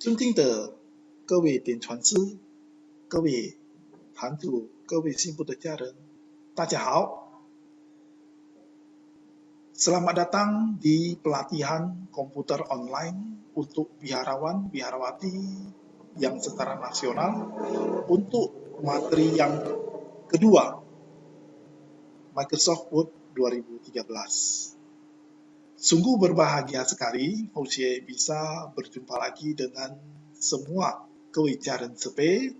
尊敬的各位点传师、各位坛主、各位幸福的家人，大家好。Selamat datang di pelatihan komputer online untuk biharawan biharawati yang setara nasional untuk materi yang kedua, Microsoft Word 2013. Sungguh berbahagia sekali Hosea bisa berjumpa lagi dengan semua kewicaran sepe,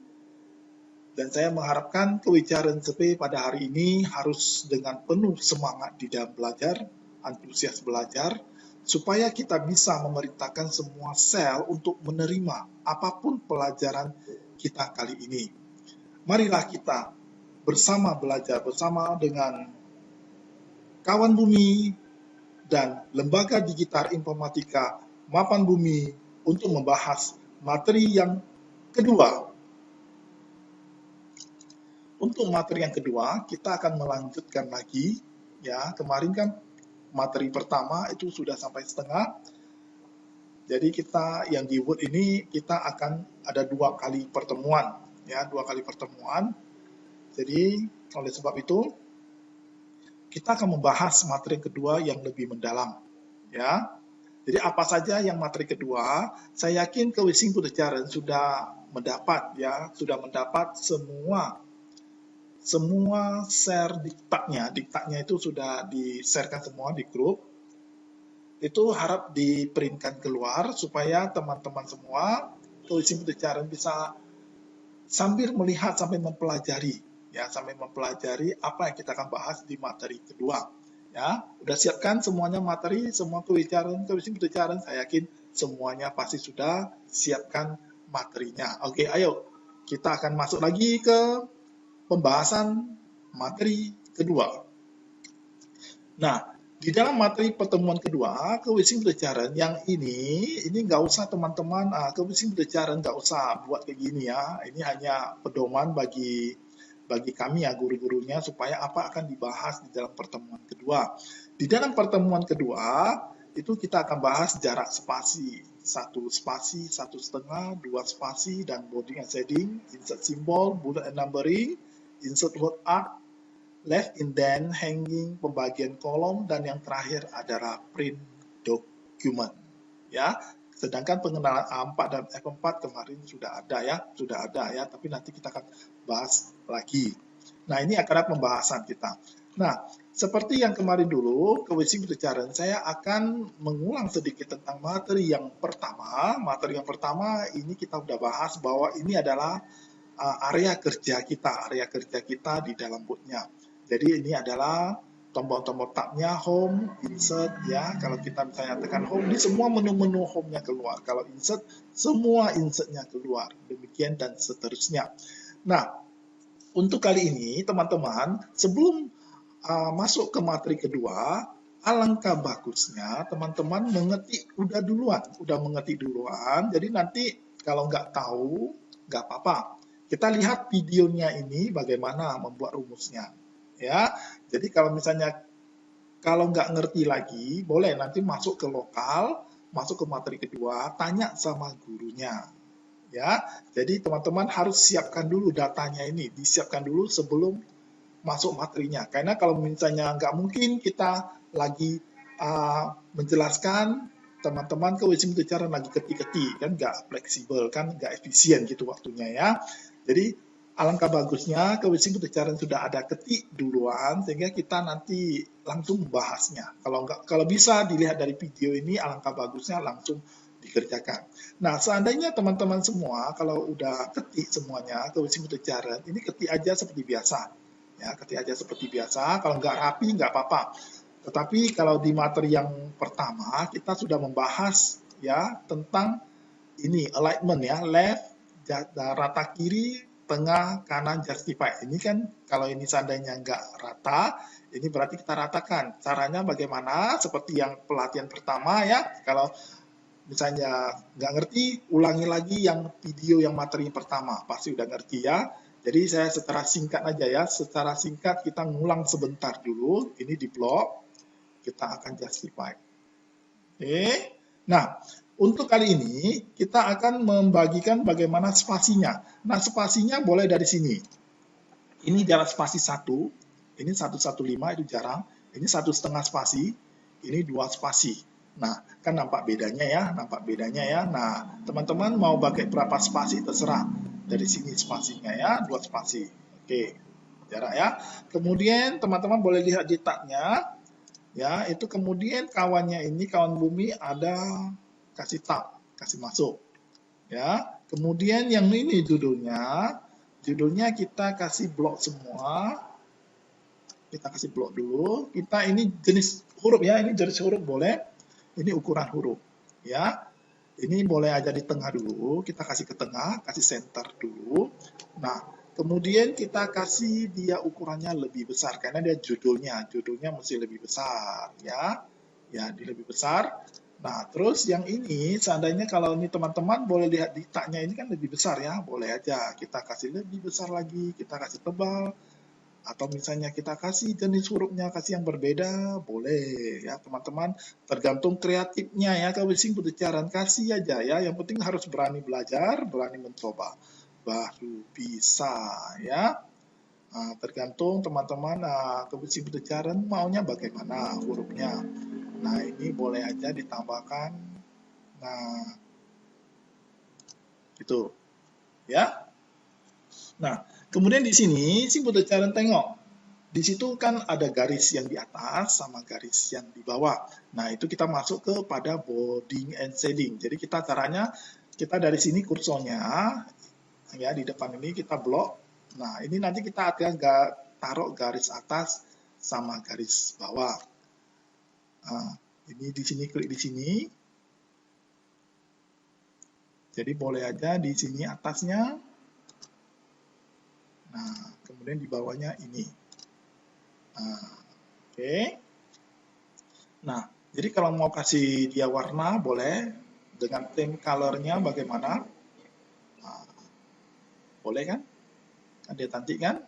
dan saya mengharapkan kewicaran sepe pada hari ini harus dengan penuh semangat di dalam belajar, antusias belajar, supaya kita bisa memerintahkan semua sel untuk menerima apapun pelajaran kita kali ini. Marilah kita bersama belajar bersama dengan kawan bumi dan Lembaga Digital Informatika Mapan Bumi untuk membahas materi yang kedua. Untuk materi yang kedua, kita akan melanjutkan lagi. Ya, kemarin kan materi pertama itu sudah sampai setengah. Jadi kita yang di Word ini kita akan ada 2 kali pertemuan, ya, 2 kali pertemuan. Jadi oleh sebab itu kita akan membahas materi kedua yang lebih mendalam, ya. Jadi apa saja yang materi kedua, saya yakin Kewising Budajaran sudah mendapat, ya, sudah mendapat semua share diktatnya itu sudah di-sharekan semua di grup. Itu harap di-printkan keluar supaya teman-teman semua Kewising Budajaran bisa sambil melihat sampai mempelajari, ya, sampai mempelajari apa yang kita akan bahas di materi kedua. Ya, udah siapkan semuanya materi, semua kewicaran, saya yakin semuanya pasti sudah siapkan materinya. Oke, ayo kita akan masuk lagi ke pembahasan materi kedua. Nah, di dalam materi pertemuan kedua, Kewising Budajaran yang ini nggak usah teman-teman, Kewising Budajaran nggak usah buat kayak gini ya. Ini hanya pedoman bagi kami ya, guru-gurunya, supaya apa akan dibahas di dalam pertemuan kedua. Di dalam pertemuan kedua, itu kita akan bahas jarak spasi. 1 spasi, 1,5, 2 spasi, dan boarding and shading, insert simbol, bullet and numbering, insert word art, left indent, hanging, pembagian kolom, dan yang terakhir adalah print document. Ya, sedangkan pengenalan A4 dan F4 kemarin sudah ada ya, tapi nanti kita akan bahas lagi. Nah, ini adalah pembahasan kita. Nah, seperti yang kemarin dulu, Kewising Budajaran, saya akan mengulang sedikit tentang materi yang pertama. Materi yang pertama ini kita sudah bahas bahwa ini adalah area kerja kita di dalam Word-nya. Jadi ini adalah tombol-tombol tabnya, home, insert, ya. Kalau kita misalnya tekan home, ini semua menu-menu home-nya keluar. Kalau insert, semua insert-nya keluar. Demikian dan seterusnya. Nah, untuk kali ini, teman-teman, sebelum masuk ke materi kedua, alangkah bagusnya teman-teman udah mengerti duluan. Jadi nanti kalau nggak tahu, nggak apa-apa. Kita lihat videonya ini bagaimana membuat rumusnya. Ya, jadi kalau misalnya nggak ngerti lagi, boleh nanti masuk ke lokal, masuk ke materi kedua, tanya sama gurunya. Ya, jadi teman-teman harus siapkan dulu datanya ini, disiapkan dulu sebelum masuk materinya. Karena kalau misalnya nggak mungkin kita lagi menjelaskan, teman-teman Kewising Budajaran lagi ketik-ketik, kan nggak fleksibel, kan nggak efisien gitu waktunya ya. Jadi alangkah bagusnya Kewising Budajaran sudah ada ketik duluan, sehingga kita nanti langsung membahasnya. Kalau bisa dilihat dari video ini, alangkah bagusnya langsung dikerjakan. Nah, seandainya teman-teman semua kalau udah ketik semuanya Kewising Budajaran, ini ketik aja seperti biasa. Ya, ketik aja seperti biasa. Kalau nggak rapi, nggak apa-apa. Tetapi kalau di materi yang pertama, kita sudah membahas ya tentang ini, alignment ya, left, rata kiri, tengah, kanan, justify. Ini kan kalau ini seandainya nggak rata, ini berarti kita ratakan. Caranya bagaimana? Seperti yang pelatihan pertama ya, kalau misalnya nggak ngerti, ulangi lagi yang video yang materi pertama. Pasti udah ngerti ya. Jadi saya secara singkat aja ya, secara singkat kita ngulang sebentar dulu, ini di blok, kita akan justify. Oke, nah Untuk kali ini, kita akan membagikan bagaimana spasinya. Nah, spasinya boleh dari sini. Ini jarak spasi 1, ini 115 itu jarang, ini 1,5 spasi, ini 2 spasi. Nah, kan nampak bedanya ya, Nah, teman-teman mau pakai berapa spasi terserah. Dari sini spasinya ya, 2 spasi. Oke, jarak ya. Kemudian teman-teman boleh lihat di tabnya, ya, itu kemudian kawannya ini, kawan bumi ada kasih tab, kasih masuk. Ya, kemudian yang ini judulnya kita kasih blok semua. Kita kasih blok dulu. Kita ini jenis huruf ya, ini jenis huruf boleh. Ini ukuran huruf. Ya, ini boleh aja di tengah dulu. Kita kasih ke tengah, kasih center dulu. Nah, kemudian kita kasih dia ukurannya lebih besar karena dia judulnya mesti lebih besar ya. Ya, dia lebih besar. Nah, terus yang ini seandainya kalau ini teman-teman boleh lihat di taknya ini kan lebih besar ya, boleh aja kita kasih lebih besar lagi, kita kasih tebal, atau misalnya kita kasih jenis hurufnya, kasih yang berbeda, boleh ya teman-teman, tergantung kreatifnya ya, kalau sing berbicara kasih aja ya, yang penting harus berani belajar, berani mencoba, baru bisa ya. Nah, tergantung teman-teman kebiasaan berbicara maunya bagaimana hurufnya. Nah, ini boleh aja ditambahkan. Nah, gitu. Ya. Nah, kemudian di sini si cara tengok. Di situ kan ada garis yang di atas sama garis yang di bawah. Nah, itu kita masuk kepada boarding and shading. Jadi kita caranya kita dari sini kursornya ya di depan ini kita blok. Nah, ini nanti kita akan taruh garis atas sama garis bawah. Nah, ini di sini klik di sini. Jadi boleh aja di sini atasnya. Nah, kemudian di bawahnya ini. Nah, oke. Nah, jadi kalau mau kasih dia warna boleh dengan theme color-nya bagaimana? Nah, boleh kan? Kan dia cantik kan?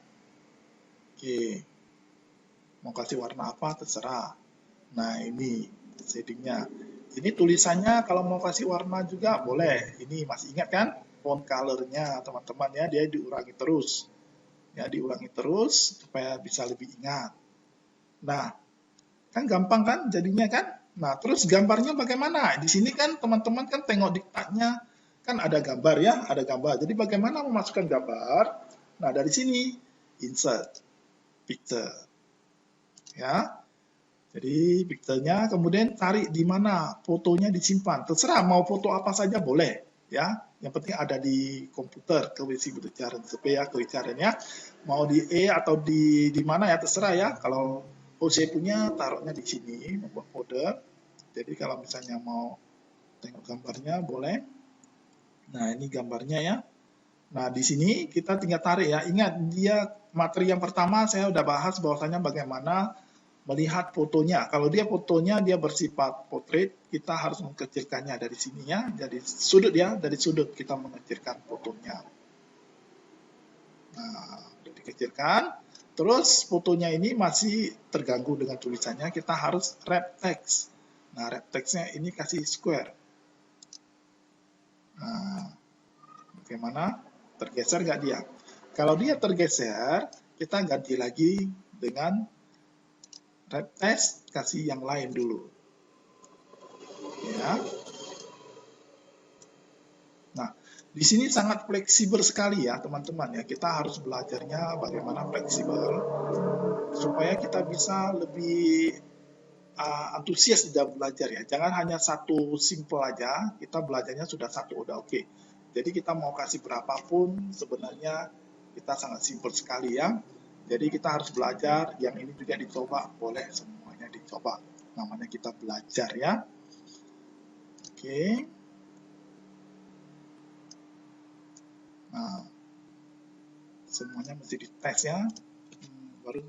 Oke. Mau kasih warna apa terserah. Nah, ini shading-nya. Ini tulisannya kalau mau kasih warna juga boleh. Ini masih ingat kan? Font color-nya teman-teman ya, dia diulangi terus. Ya, diulangi terus supaya bisa lebih ingat. Nah, kan gampang kan jadinya kan? Nah, terus gambarnya bagaimana? Di sini kan teman-teman kan tengok diktatnya kan ada gambar ya, ada gambar. Jadi bagaimana memasukkan gambar? Nah, dari sini insert picture. Ya. Jadi picture-nya kemudian cari di mana fotonya disimpan. Terserah mau foto apa saja boleh ya. Yang penting ada di komputer kebicaraan supaya kebicaranya mau di atau di mana ya terserah ya. Kalau saya punya taruhnya di sini membuat folder. Jadi kalau misalnya mau tengok gambarnya boleh. Nah, ini gambarnya ya. Nah, di sini kita tinggal tarik ya. Ingat dia materi yang pertama saya udah bahas bahwasanya bagaimana melihat fotonya. Kalau dia fotonya dia bersifat portrait, kita harus mengecilkannya dari sini ya. Jadi sudut ya, dari sudut kita mengecilkan fotonya. Nah, udah dikecilkan. Terus fotonya ini masih terganggu dengan tulisannya, kita harus wrap text. Nah, wrap textnya ini kasih square. Nah, bagaimana? Tergeser nggak dia? Kalau dia tergeser, kita ganti lagi dengan wrap text, kasih yang lain dulu. Ya. Nah, di sini sangat fleksibel sekali ya teman-teman ya. Kita harus belajarnya bagaimana fleksibel supaya kita bisa lebih antusias di dalam belajar ya. Jangan hanya satu simple aja, kita belajarnya sudah satu udah oke. Jadi kita mau kasih berapapun sebenarnya kita sangat simple sekali ya. Jadi kita harus belajar, yang ini juga dicoba, boleh semuanya dicoba. Namanya kita belajar ya. Oke. Nah, semuanya mesti dites ya. Baru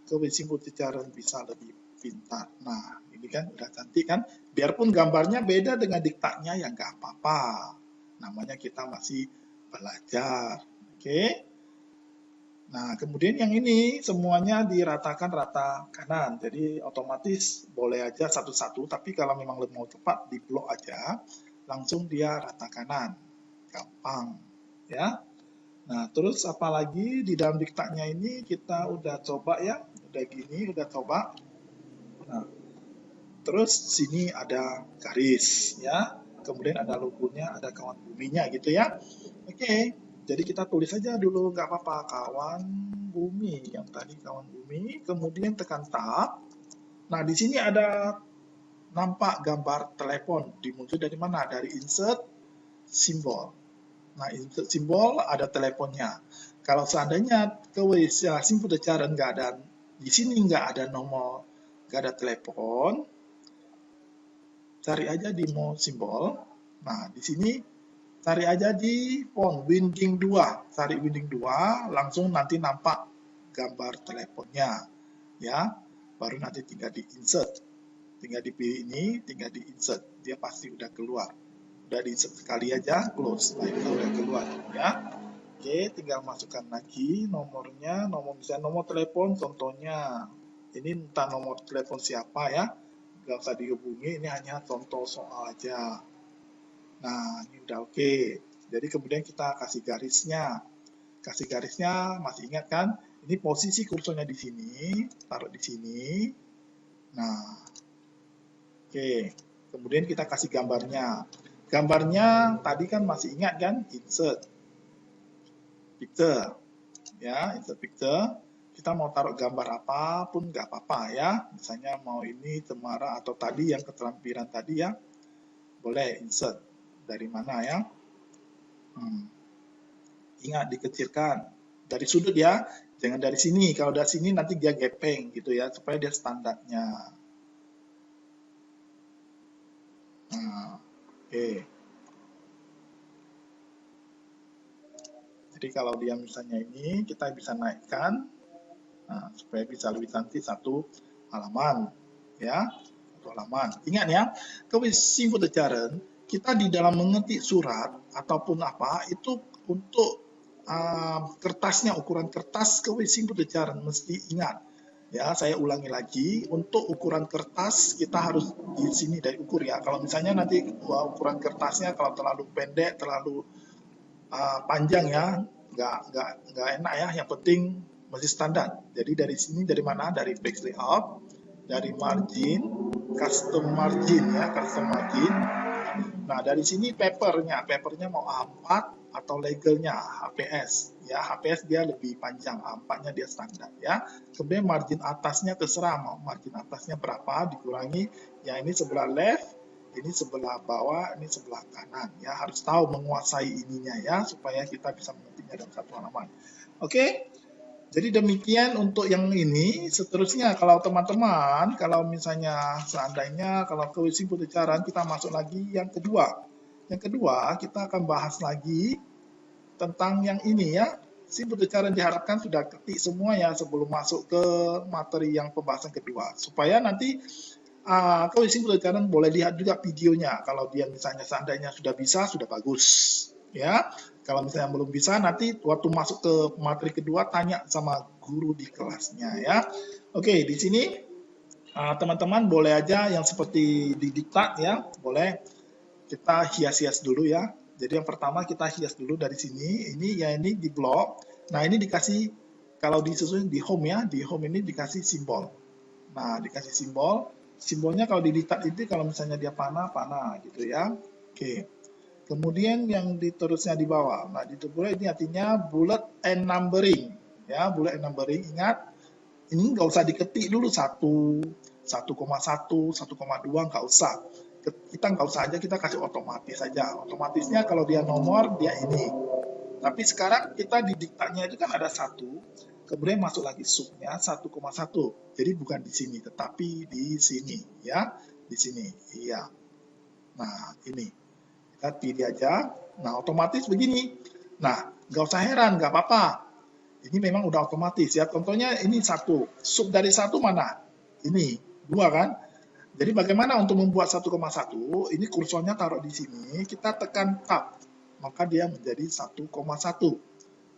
kebiasaan berbicara bisa lebih pintar. Nah, ini kan udah cantik kan? Biarpun gambarnya beda dengan diktatnya ya nggak apa-apa. Namanya kita masih belajar. Oke. Nah, kemudian yang ini semuanya diratakan rata kanan. Jadi otomatis boleh aja satu-satu, tapi kalau memang mau cepat di blok aja. langsung dia rata kanan. Gampang, ya. Nah, terus apalagi di dalam diktatnya ini kita udah coba ya, udah gini, udah coba. Nah, terus sini ada garis, ya. Kemudian ada logonya, ada kawan buminya gitu ya. Oke, jadi kita tulis saja dulu, nggak apa-apa, kawan bumi. Yang tadi kawan bumi, kemudian tekan tab. Nah, di sini ada nampak gambar telepon. Dimuncul dari mana? Dari insert simbol. Nah, insert simbol ada teleponnya. Kalau seandainya simple cara nggak ada, di sini nggak ada nomor, nggak ada telepon, cari aja di more simbol. Nah, di sini cari aja di phone winding 2, cari winding 2, langsung nanti nampak gambar teleponnya, ya. Baru nanti tinggal di insert, tinggal dipilih ini, tinggal di insert, dia pasti udah keluar. Udah di insert sekali aja, close, nah itu udah keluar, ya. Oke, tinggal masukkan lagi nomornya, misalnya nomor telepon, contohnya ini entah nomor telepon siapa ya, nggak usah dihubungi, ini hanya contoh soal aja. Nah, ini udah oke. Jadi kemudian kita kasih garisnya. Kasih garisnya, masih ingat kan? Ini posisi kursornya di sini, taruh di sini. Nah, oke. Kemudian kita kasih gambarnya. Gambarnya tadi kan masih ingat kan? Insert picture. Ya, insert picture. Kita mau taruh gambar apapun nggak apa-apa ya. Misalnya mau ini cemara atau tadi yang keterampilan tadi ya. Boleh insert. Dari mana ya? Ingat dikecilkan dari sudut ya, jangan dari sini. Kalau dari sini nanti dia gepeng gitu ya, supaya dia standarnya. Nah, oke. Jadi kalau dia misalnya ini, kita bisa naikkan, nah, supaya bisa lebih cantik satu halaman, ya, satu halaman. Ingat ya, kalau simple cara kita di dalam mengetik surat ataupun apa itu untuk kertasnya, ukuran kertas simple cara mesti ingat. Ya, saya ulangi lagi, untuk ukuran kertas kita harus di sini dari ukur ya. Kalau misalnya nanti ukuran kertasnya kalau terlalu pendek, terlalu panjang ya, nggak enak ya. Yang penting masih standar. Jadi dari sini dari mana? Dari page layout, dari margin, custom margin ya, custom margin. Nah, dari sini papernya mau A4 atau legalnya HPS. Ya, HPS dia lebih panjang, A4-nya dia standar ya. Kemudian margin atasnya terserah mau margin atasnya berapa, dikurangi. Yang ini sebelah left, ini sebelah bawah, ini sebelah kanan ya. Harus tahu menguasai ininya ya, supaya kita bisa mengetiknya dalam satu halaman. Oke? Jadi demikian untuk yang ini. Seterusnya kalau teman-teman, kalau misalnya seandainya kalau ke simple cara kita masuk lagi yang kedua. Yang kedua kita akan bahas lagi tentang yang ini ya. Simple cara diharapkan sudah ketik semua ya sebelum masuk ke materi yang pembahasan kedua. Supaya nanti kalau simple cara boleh lihat juga videonya. Kalau dia misalnya seandainya sudah bisa, sudah bagus. Ya, kalau misalnya belum bisa, nanti waktu masuk ke materi kedua tanya sama guru di kelasnya ya. Oke, di sini teman-teman boleh aja yang seperti di diktat ya, boleh kita hias-hias dulu ya. Jadi yang pertama kita hias dulu dari sini. Ini ya ini di blok. Nah ini dikasih kalau disusun di home ya, di home ini dikasih simbol. Nah dikasih simbol. Simbolnya kalau di diktat itu kalau misalnya dia panah gitu ya. Oke. Kemudian yang diterusnya di bawah. Nah, di bullet ini artinya bullet and numbering. Ya, bullet and numbering. Ingat, ini nggak usah diketik dulu 1,1, 1,2 nggak usah. Kita nggak usah aja, kita kasih otomatis saja. Otomatisnya kalau dia nomor, dia ini. Tapi sekarang kita di diktatnya itu kan ada 1, kemudian masuk lagi subnya 1,1. Jadi bukan di sini, tetapi di sini. Ya, di sini. Iya. Nah, ini. Kita pilih aja, nah otomatis begini. Nah, nggak usah heran, nggak apa-apa. Ini memang udah otomatis ya. Contohnya ini 1, sub dari 1 mana? Ini, 2 kan? Jadi bagaimana untuk membuat 1,1? Ini kursornya taruh di sini, kita tekan tab, maka dia menjadi 1,1.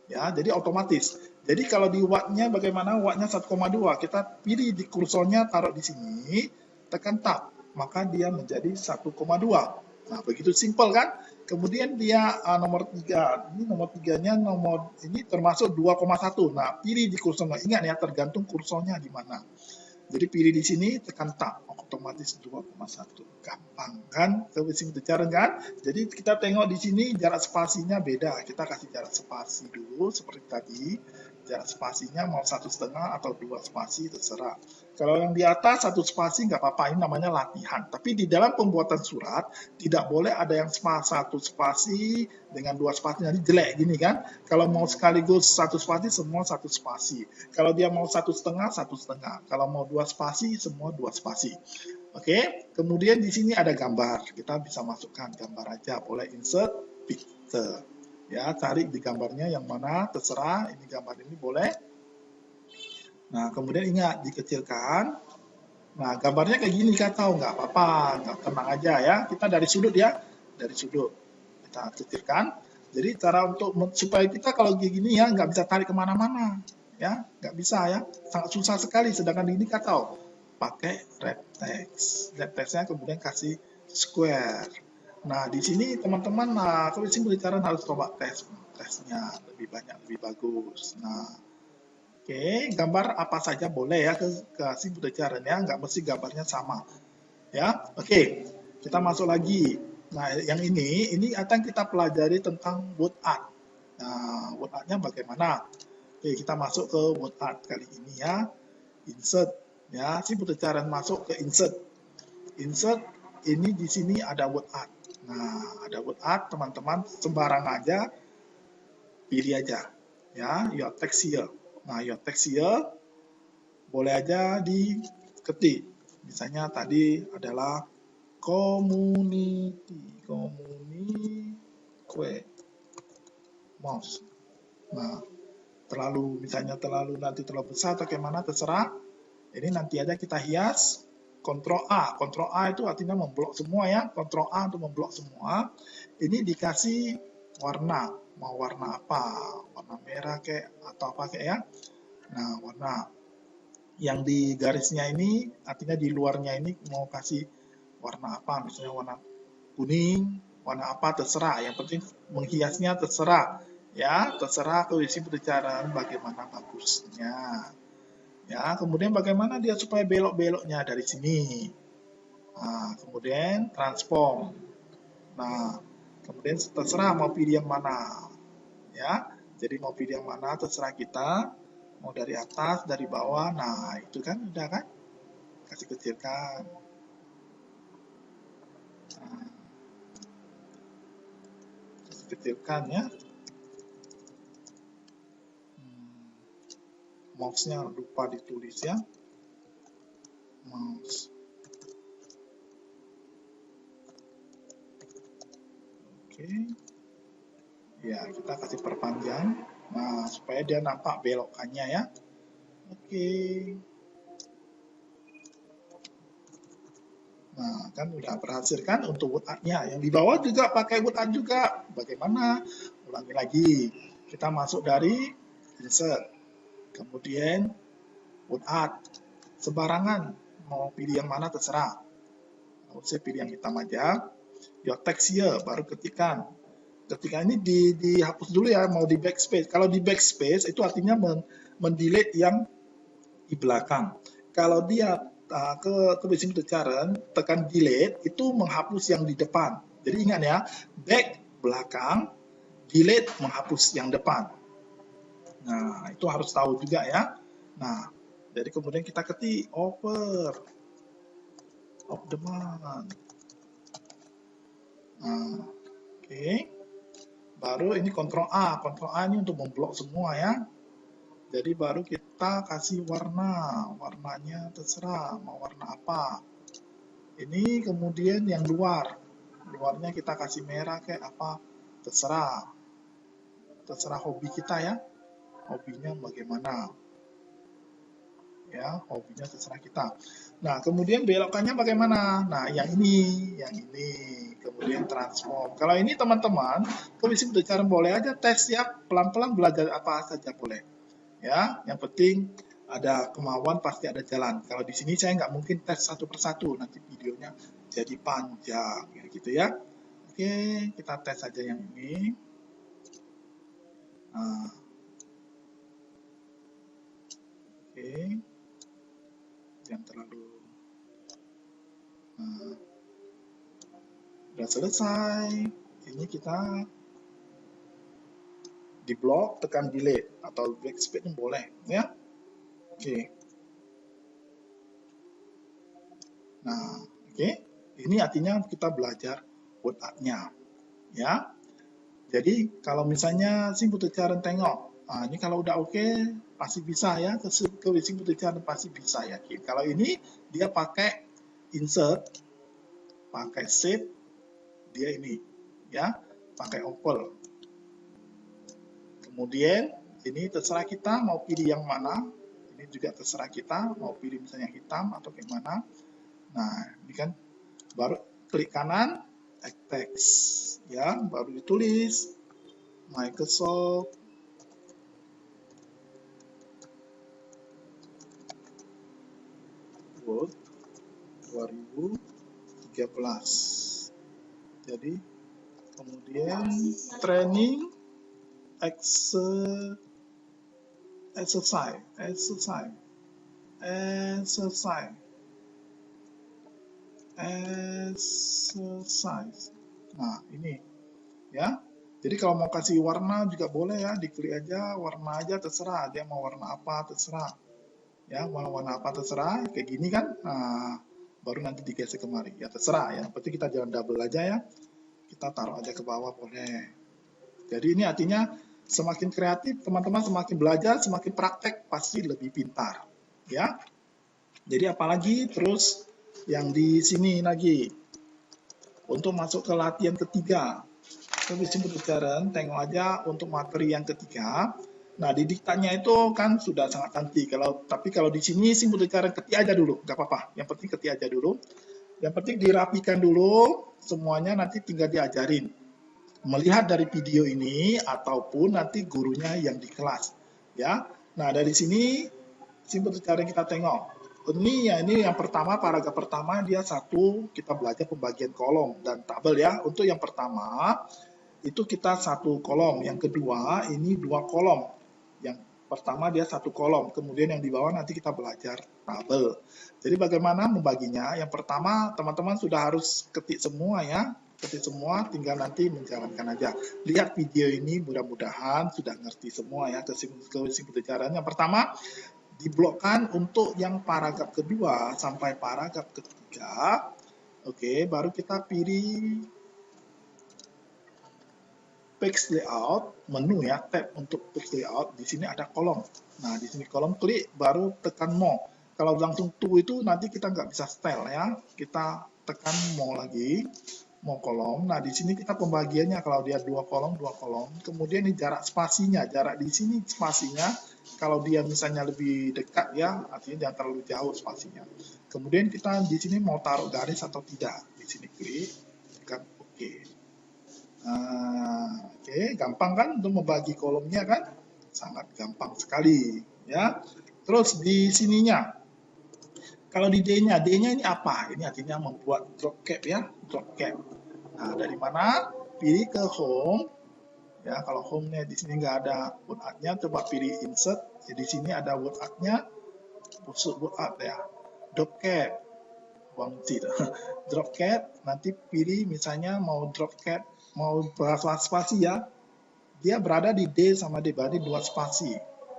Ya, jadi otomatis. Jadi kalau di wattnya bagaimana? Wattnya 1,2. Kita pilih di kursornya taruh di sini, tekan tab, maka dia menjadi 1,2. Nah, begitu simpel kan? Kemudian dia nomor 3, ini nomor 3-nya nomor ini termasuk 2,1. Nah, pilih di kursornya. Ingat ya, tergantung kursornya di mana. Jadi pilih di sini, tekan tab, otomatis 2,1. Gampang kan? Itu cara kan? Jadi kita tengok di sini jarak spasinya beda. Kita kasih jarak spasi dulu seperti tadi. Jarak spasinya mau 1,5 atau 2 spasi terserah. Kalau yang di atas 1 spasi nggak apa-apa, ini namanya latihan. Tapi di dalam pembuatan surat tidak boleh ada yang 1 spasi dengan 2 spasi, nanti jelek gini kan. Kalau mau sekaligus 1 spasi semua 1 spasi. Kalau dia mau 1,5 1,5. Kalau mau 2 spasi semua 2 spasi. Oke, kemudian di sini ada gambar. Kita bisa masukkan gambar aja, boleh insert picture. Ya, cari di gambarnya yang mana terserah. Ini gambar ini boleh. Nah, kemudian ingat dikecilkan. Nah, gambarnya kayak gini kan, tahu nggak apa-apa, nggak, tenang aja ya. Kita dari sudut ya, dari sudut kita kecilkan. Jadi cara untuk supaya kita kalau kayak gini ya nggak bisa tarik kemana-mana, ya nggak bisa ya, sangat susah sekali. Sedangkan ini kan tahu pakai red text, red textnya kemudian kasih square. Nah di sini teman-teman, nah kalau di sini berbicara harus coba tesnya lebih banyak lebih bagus. Nah oke, gambar apa saja boleh ya kasih berdasarkan ya, nggak mesti gambarnya sama. Ya, oke, kita masuk lagi. Nah, yang ini akan kita pelajari tentang word art. Nah, word art-nya bagaimana? Oke, kita masuk ke word art kali ini ya. Insert, ya, sih berdasarkan masuk ke insert. Insert, ini di sini ada word art. Nah, ada word art, teman-teman sembarang aja, pilih aja. Ya, your text here. Nah, your text here boleh aja diketik. Misalnya tadi adalah community mouse. Nah, misalnya nanti terlalu besar atau gimana terserah. Ini nanti aja kita hias. Ctrl A. Ctrl A itu artinya memblok semua ya. Ctrl A untuk memblok semua. Ini dikasih warna. Mau warna apa? Warna merah kayak atau apa kayak ya. Nah, warna yang di garisnya ini artinya di luarnya ini mau kasih warna apa, misalnya warna kuning, warna apa terserah, yang penting menghiasnya terserah ya, terserah ke isi berbicara bagaimana bagusnya ya. Kemudian bagaimana dia supaya belok-beloknya dari sini. Nah, kemudian transform. Nah, kemudian terserah mau pilih yang mana ya, jadi mau pilih yang mana terserah kita, mau dari atas dari bawah. Nah itu kan udah kan, kasih kecilkan. Nah, kasih kecilkan ya. Mouse-nya lupa ditulis ya, mouse. Oke, ya kita kasih perpanjang. Nah supaya dia nampak belokannya ya. Oke. Nah, kan udah berhasil kan untuk word art-nya. Yang di bawah juga pakai word art juga. Bagaimana? Ulangi lagi. Kita masuk dari insert. Kemudian word art. Sembarangan. Mau pilih yang mana terserah. Saya pilih yang hitam aja. Your text here, baru ketikan. Ketika ini dihapus dulu ya, mau di backspace. Kalau di backspace itu artinya mendelete yang di belakang. Kalau dia ke mesin pencarian, tekan delete, itu menghapus yang di depan. Jadi ingat ya, back belakang, delete menghapus yang depan. Nah, itu harus tahu juga ya. Nah, jadi kemudian kita ketik over of the month. Nah, oke. Baru ini Ctrl A. Ctrl A ini untuk memblok semua ya. Jadi baru kita kasih warna, warnanya terserah mau warna apa. Ini kemudian yang luarnya kita kasih merah kayak apa, terserah hobi kita ya, hobinya bagaimana ya, hobinya terserah kita. Nah kemudian belokannya bagaimana? Nah yang ini, kemudian transform. Kalau ini teman-teman, komisi belajar boleh aja tes ya, pelan-pelan belajar apa saja boleh. Ya, yang penting ada kemauan pasti ada jalan. Kalau di sini saya nggak mungkin tes satu persatu, nanti videonya jadi panjang, ya gitu ya. oke, kita tes saja yang ini. Nah, oke, jangan terlalu. Nah, udah selesai. Ini kita di blok, tekan delete atau backspace boleh ya. Oke. Nah, oke. Ini artinya kita belajar word art-nya ya. Jadi kalau misalnya Sim Putri tengok, nah ini kalau udah oke pasti bisa ya, ke Sim Putri pasti bisa yakin. Kalau ini dia pakai insert, pakai shape, dia ini ya, pakai oval. Kemudian ini terserah kita mau pilih yang mana. Ini juga terserah kita mau pilih misalnya hitam atau gimana. Nah, ini kan baru klik kanan, add text ya, baru ditulis Microsoft Word 2013. Jadi kemudian training exercise. Nah, ini ya. Jadi kalau mau kasih warna juga boleh ya, diklik aja warna aja terserah, dia mau warna apa terserah. Ya, warna apa terserah, kayak gini kan. Nah, baru nanti digeser kemari. Ya terserah ya. Berarti kita jangan double aja ya. Kita taruh aja ke bawah boleh. Jadi ini artinya semakin kreatif teman-teman, semakin belajar, semakin praktek pasti lebih pintar. Ya. Jadi apalagi terus yang di sini lagi. Untuk masuk ke latihan ketiga. Tapi pembelajaran, tengok aja untuk materi yang ketiga. Nah, di diktanya itu kan sudah sangat cantik. Tapi kalau di sini sih pembelajaran ketik aja dulu, nggak apa-apa. Yang penting ketik aja dulu. Yang penting dirapikan dulu, semuanya nanti tinggal diajarin. Melihat dari video ini ataupun nanti gurunya yang di kelas. Ya. Nah, dari sini pembelajaran kita tengok. Ini yang pertama, paragraf pertama dia satu, kita belajar pembagian kolom dan tabel ya. Untuk yang pertama itu kita satu kolom, yang kedua ini dua kolom. Yang pertama dia satu kolom, kemudian yang di bawah nanti kita belajar tabel. Jadi bagaimana membaginya? Yang pertama teman-teman sudah harus ketik semua ya, ketik semua, tinggal nanti menjalankan aja. Lihat video ini mudah-mudahan sudah ngerti semua ya kesimpulan. Yang pertama diblokkan untuk yang paragraf kedua sampai paragraf ketiga. Oke, baru kita pilih page layout, menu ya, tab untuk page layout. Di sini ada kolom. Nah, di sini kolom, klik, baru tekan more. Kalau langsung to itu nanti kita nggak bisa style ya. Kita tekan more lagi, more kolom. Nah, di sini kita pembagiannya kalau dia dua kolom. Kemudian ini jarak spasinya, jarak di sini spasinya. Kalau dia misalnya lebih dekat ya, artinya jangan terlalu jauh spasinya. Kemudian kita di sini mau taruh garis atau tidak. Di sini klik, tekan OK. Nah, oke, gampang kan untuk membagi kolomnya kan? Sangat gampang sekali ya. Terus di sininya, kalau di D-nya ini apa? Ini artinya membuat drop cap ya, drop cap. Nah, dari mana? Pilih ke home. Ya, kalau home-nya di sini nggak ada word art-nya, coba pilih insert. Jadi di sini ada word art-nya, word art ya. Drop cap. Drop cap, nanti pilih misalnya mau drop cap, mau berapa spasi ya. Dia berada di D sama D, berarti 2 spasi.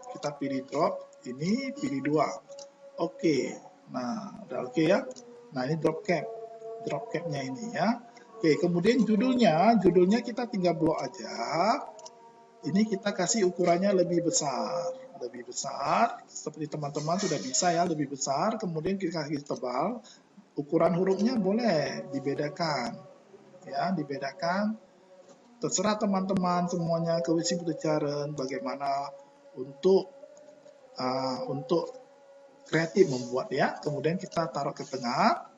Kita pilih drop, ini pilih 2. Oke. Nah, udah oke ya. Nah, ini drop capnya ini ya. Oke, kemudian judulnya kita tinggal blok aja. Ini kita kasih ukurannya lebih besar, seperti teman-teman sudah bisa ya, lebih besar. Kemudian kita kasih tebal. Ukuran hurufnya boleh dibedakan, ya, dibedakan. Terserah teman-teman semuanya ke Sim Putri bagaimana untuk kreatif membuat ya. Kemudian kita taruh ke tengah.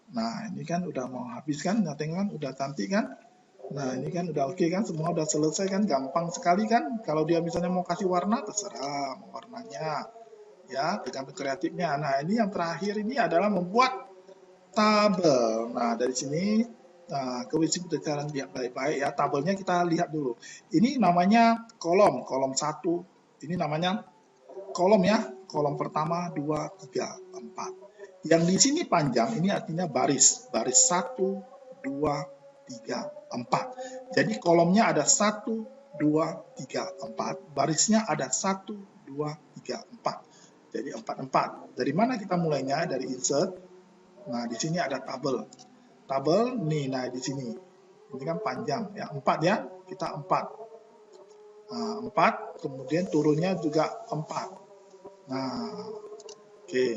Nah, ini kan udah mau habis kan, tengok kan udah cantik kan. Nah, ini kan udah oke kan, semua udah selesai kan, gampang sekali kan. Kalau dia misalnya mau kasih warna, terserah mau warnanya. Ya, tergantung kreatifnya. Nah, ini yang terakhir ini adalah membuat tabel. Nah, dari sini Nah, kewisimputercaran lihat baik-baik ya, tabelnya kita lihat dulu. Ini namanya kolom 1. Ini namanya kolom ya, kolom pertama, 2, 3, 4. Yang di sini panjang, ini artinya baris 1, 2, 3, 4. Jadi kolomnya ada 1, 2, 3, 4. Barisnya ada 1, 2, 3, 4. Jadi 4, 4. Dari mana kita mulainya? Dari insert. Nah, di sini ada tabel. Tabel nih, nah di sini. Ini kan panjang ya, 4 ya. Kita 4. Nah, 4, kemudian turunnya juga 4. Nah, oke.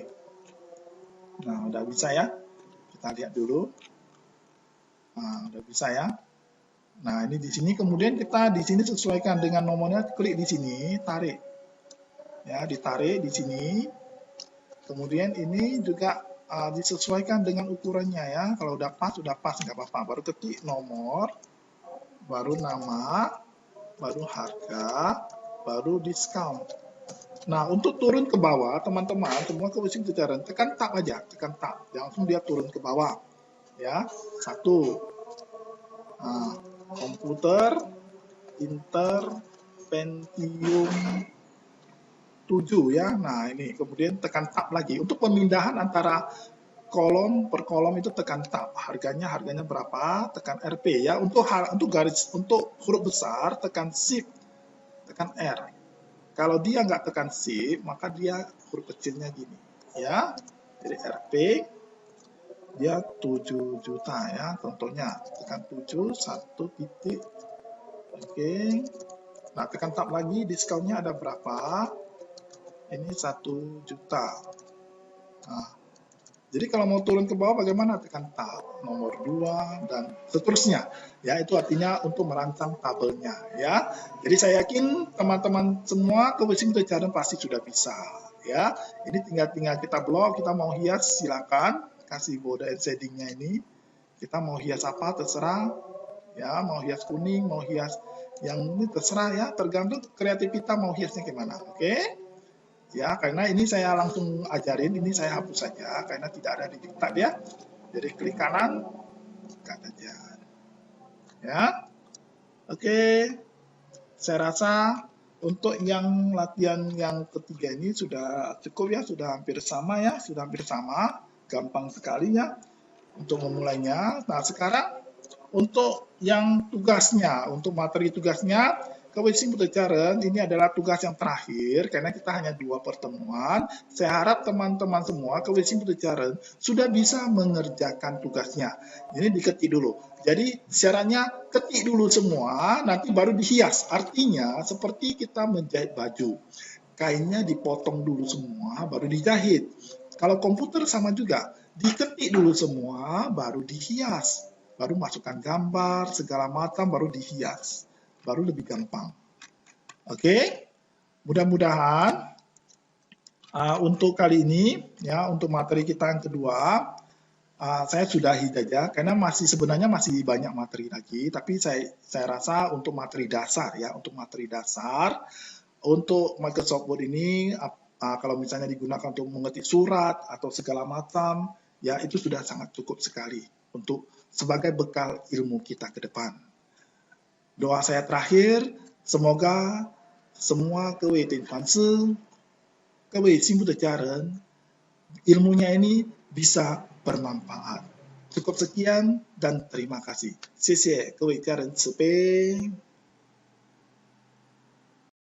Nah, udah bisa ya. Kita lihat dulu. Nah, udah bisa ya. Nah, ini di sini kemudian kita di sini sesuaikan dengan nomornya, klik di sini, tarik. Ya, ditarik di sini. Kemudian ini juga disesuaikan dengan ukurannya ya. Kalau udah pas nggak apa-apa. Baru ketik nomor, baru nama, baru harga, baru diskon. Nah, untuk turun ke bawah, teman-teman, semua kewisimputercaran, tekan tab aja, tekan tab. Langsung dia turun ke bawah. Ya, 1. Nah, komputer Intel Pentium 7 ya. Nah, ini kemudian tekan tab lagi. Untuk pemindahan antara kolom per kolom itu tekan tab. Harganya berapa? Tekan RP ya. Untuk garis untuk huruf besar tekan shift, tekan R. Kalau dia nggak tekan shift, maka dia huruf kecilnya gini ya. Jadi RP dia 7 juta ya. Contohnya tekan 7 1 titik. Oke. Nah, tekan tab lagi, diskonnya ada berapa? Ini 1 juta. Nah, jadi kalau mau turun ke bawah bagaimana? Tekan tab nomor 2 dan seterusnya. Ya, itu artinya untuk merancang tabelnya ya. Jadi saya yakin teman-teman semua kewisimputercaran pasti sudah bisa ya. Ini tinggal kita blok, kita mau hias silakan, kasih border and shadingnya ini. Kita mau hias apa terserah ya, mau hias kuning, mau hias yang ini terserah ya, tergantung kreativitas mau hiasnya gimana. Oke? Ya, karena ini saya langsung ajarin, ini saya hapus saja karena tidak ada di diktat ya. Jadi klik kanan, tekan aja. Ya, oke. Saya rasa untuk yang latihan yang ketiga ini sudah cukup ya, sudah hampir sama ya, sudah hampir sama, gampang sekali ya untuk memulainya. Nah, sekarang untuk yang tugasnya, untuk materi tugasnya, kewisimputercaran ini adalah tugas yang terakhir karena kita hanya 2 pertemuan. Saya harap teman-teman semua kewisimputercaran sudah bisa mengerjakan tugasnya. Ini diketik dulu. Jadi syaratnya ketik dulu semua, nanti baru dihias. Artinya seperti kita menjahit baju. Kainnya dipotong dulu semua, baru dijahit. Kalau komputer sama juga, diketik dulu semua, baru dihias. Baru masukkan gambar, segala macam, baru dihias. Baru lebih gampang. Oke? Mudah-mudahan untuk kali ini, ya untuk materi kita yang kedua, saya sudahi saja, karena sebenarnya masih banyak materi lagi, tapi saya rasa untuk materi dasar, ya, untuk materi dasar, untuk Microsoft Word ini, kalau misalnya digunakan untuk mengetik surat atau segala macam, ya itu sudah sangat cukup sekali untuk sebagai bekal ilmu kita ke depan. Doa saya terakhir, semoga semua kewisimputercaran ilmunya ini bisa bermanfaat. Cukup sekian dan terima kasih. 谢谢各位家人慈悲。